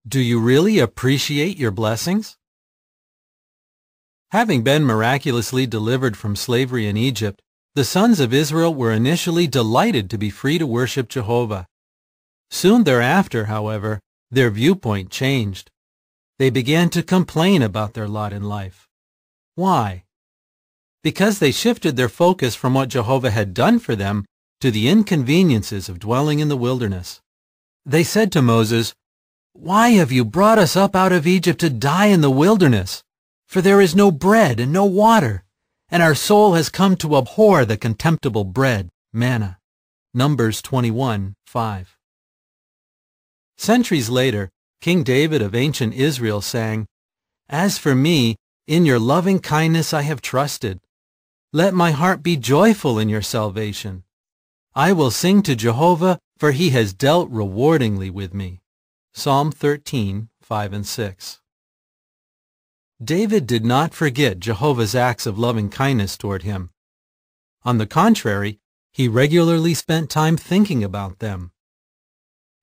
Do you really appreciate your blessings? Having been miraculously delivered from slavery in Egypt, the sons of Israel were initially delighted to be free to worship Jehovah. Soon thereafter, however, their viewpoint changed. They began to complain about their lot in life. Why? Because they shifted their focus from what Jehovah had done for them to the inconveniences of dwelling in the wilderness. They said to Moses, "Why have you brought us up out of Egypt to die in the wilderness? For there is no bread and no water, and our soul has come to abhor the contemptible bread, manna." Numbers 21:5. Centuries later, King David of ancient Israel sang, "As for me, in your loving kindness I have trusted. Let my heart be joyful in your salvation. I will sing to Jehovah, for he has dealt rewardingly with me." Psalm 13:5 and 6. David did not forget Jehovah's acts of loving kindness toward him. On the contrary, he regularly spent time thinking about them.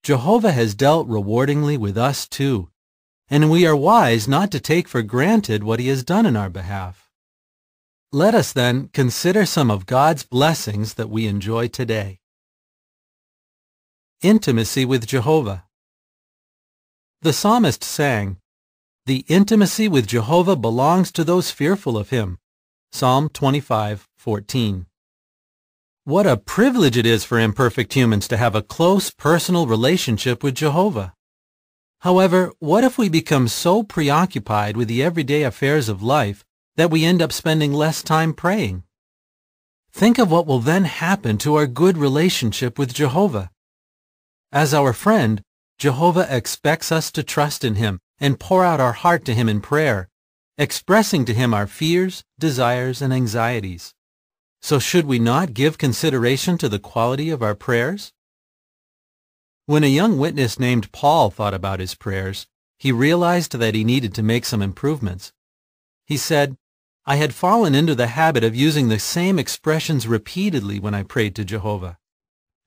Jehovah has dealt rewardingly with us too, and we are wise not to take for granted what he has done in our behalf. Let us then consider some of God's blessings that we enjoy today. Intimacy with Jehovah. The psalmist sang, "The intimacy with Jehovah belongs to those fearful of him." Psalm 25:14. What a privilege it is for imperfect humans to have a close personal relationship with Jehovah. However, what if we become so preoccupied with the everyday affairs of life that we end up spending less time praying? Think of what will then happen to our good relationship with Jehovah. As our friend, Jehovah expects us to trust in him and pour out our heart to him in prayer, expressing to him our fears, desires, and anxieties. So should we not give consideration to the quality of our prayers? When a young witness named Paul thought about his prayers, he realized that he needed to make some improvements. He said, "I had fallen into the habit of using the same expressions repeatedly when I prayed to Jehovah."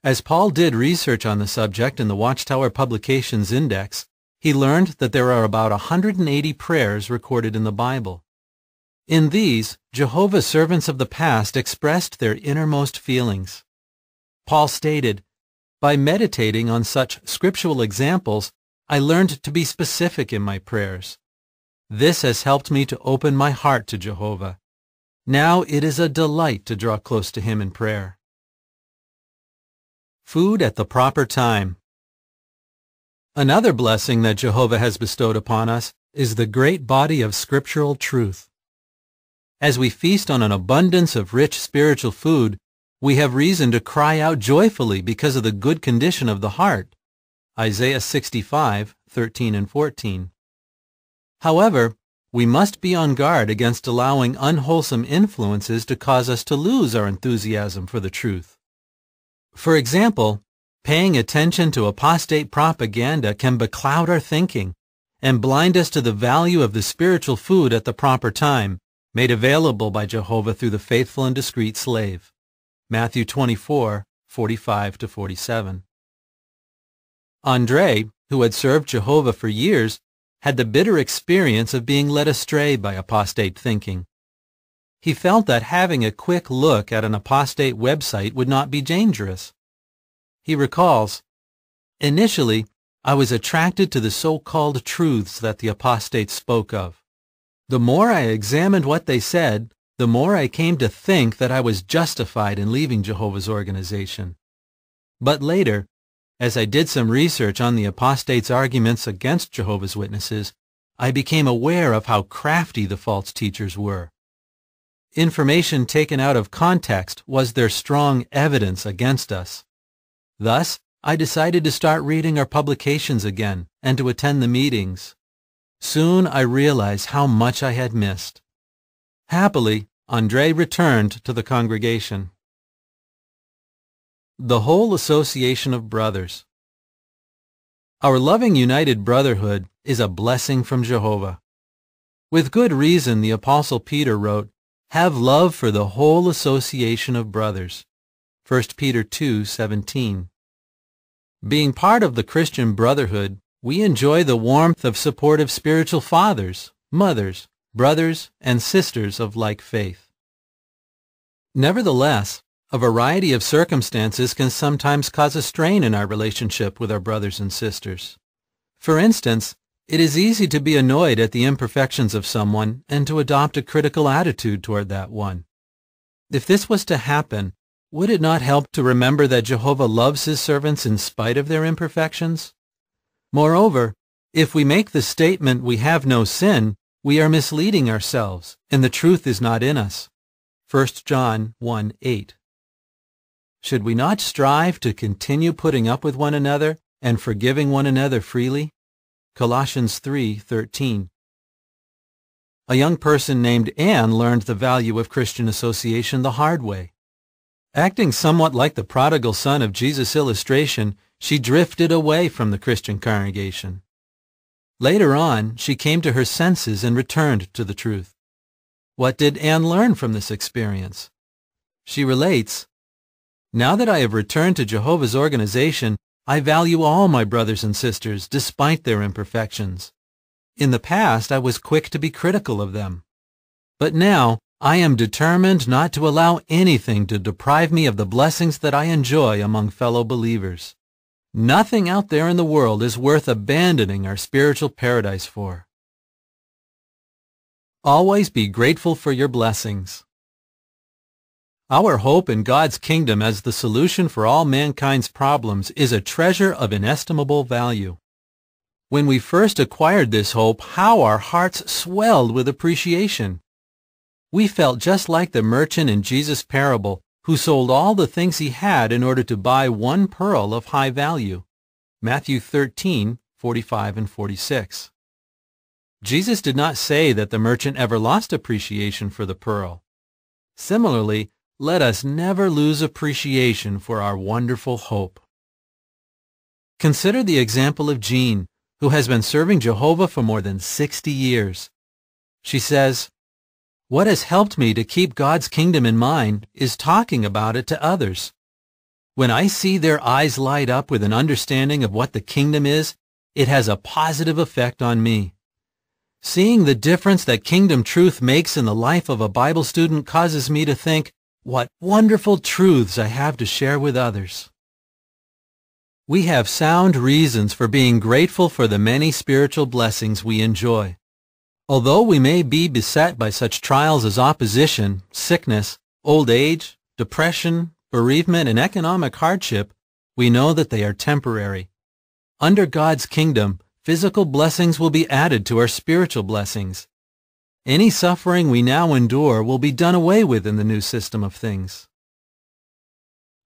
As Paul did research on the subject in the Watchtower Publications Index, he learned that there are about 180 prayers recorded in the Bible. In these, Jehovah's servants of the past expressed their innermost feelings. Paul stated, "By meditating on such scriptural examples, I learned to be specific in my prayers. This has helped me to open my heart to Jehovah. Now it is a delight to draw close to him in prayer." Food at the proper time. Another blessing that Jehovah has bestowed upon us is the great body of scriptural truth. As we feast on an abundance of rich spiritual food, we have reason to cry out joyfully because of the good condition of the heart. Isaiah 65:13 and 14. However, we must be on guard against allowing unwholesome influences to cause us to lose our enthusiasm for the truth. For example, paying attention to apostate propaganda can becloud our thinking and blind us to the value of the spiritual food at the proper time, made available by Jehovah through the faithful and discreet slave. Matthew 24:45-47. Andre, who had served Jehovah for years, had the bitter experience of being led astray by apostate thinking. He felt that having a quick look at an apostate website would not be dangerous. He recalls, "Initially, I was attracted to the so-called truths that the apostates spoke of. The more I examined what they said, the more I came to think that I was justified in leaving Jehovah's organization. But later, as I did some research on the apostates' arguments against Jehovah's Witnesses, I became aware of how crafty the false teachers were. Information taken out of context was their strong evidence against us. Thus, I decided to start reading our publications again and to attend the meetings. Soon I realized how much I had missed." Happily, Andre returned to the congregation. The whole association of brothers. Our loving united brotherhood is a blessing from Jehovah. With good reason, the Apostle Peter wrote, "Have love for the whole association of brothers." 1 Peter 2:17. Being part of the Christian brotherhood We enjoy the warmth of supportive spiritual fathers, mothers, brothers, and sisters of like faith. Nevertheless, a variety of circumstances can sometimes cause a strain in our relationship with our brothers and sisters. For instance, it is easy to be annoyed at the imperfections of someone and to adopt a critical attitude toward that one. If this was to happen, would it not help to remember that Jehovah loves his servants in spite of their imperfections? Moreover, if we make the statement we have no sin, we are misleading ourselves, and the truth is not in us. 1 John 1:8. Should we not strive to continue putting up with one another and forgiving one another freely? Colossians 3:13. A young person named Anne learned the value of Christian association the hard way. Acting somewhat like the prodigal son of Jesus' illustration, she drifted away from the Christian congregation. Later on, she came to her senses and returned to the truth. What did Anne learn from this experience? She relates, "Now that I have returned to Jehovah's organization, I value all my brothers and sisters despite their imperfections. In the past, I was quick to be critical of them. But now, I am determined not to allow anything to deprive me of the blessings that I enjoy among fellow believers. Nothing out there in the world is worth abandoning our spiritual paradise for." Always be grateful for your blessings. Our hope in God's kingdom as the solution for all mankind's problems is a treasure of inestimable value. When we first acquired this hope, how our hearts swelled with appreciation. We felt just like the merchant in Jesus' parable who sold all the things he had in order to buy one pearl of high value. Matthew 13:45 and 46. Jesus did not say that the merchant ever lost appreciation for the pearl. Similarly, let us never lose appreciation for our wonderful hope. Consider the example of Jean, who has been serving Jehovah for more than 60 years. She says, "What has helped me to keep God's kingdom in mind is talking about it to others. When I see their eyes light up with an understanding of what the kingdom is, it has a positive effect on me. Seeing the difference that kingdom truth makes in the life of a Bible student causes me to think, what wonderful truths I have to share with others." We have sound reasons for being grateful for the many spiritual blessings we enjoy. Although we may be beset by such trials as opposition, sickness, old age, depression, bereavement, and economic hardship, we know that they are temporary. Under God's kingdom, physical blessings will be added to our spiritual blessings. Any suffering we now endure will be done away with in the new system of things.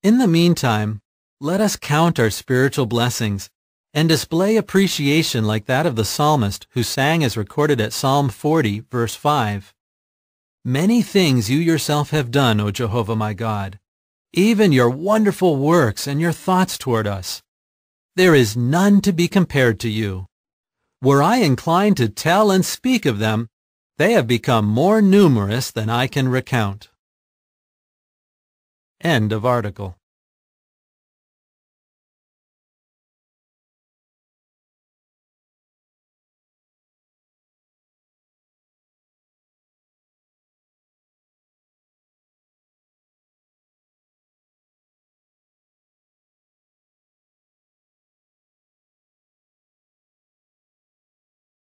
In the meantime, let us count our spiritual blessings and display appreciation like that of the psalmist who sang as recorded at Psalm 40, verse 5. "Many things you yourself have done, O Jehovah my God, even your wonderful works and your thoughts toward us. There is none to be compared to you. Were I inclined to tell and speak of them, they have become more numerous than I can recount." End of article.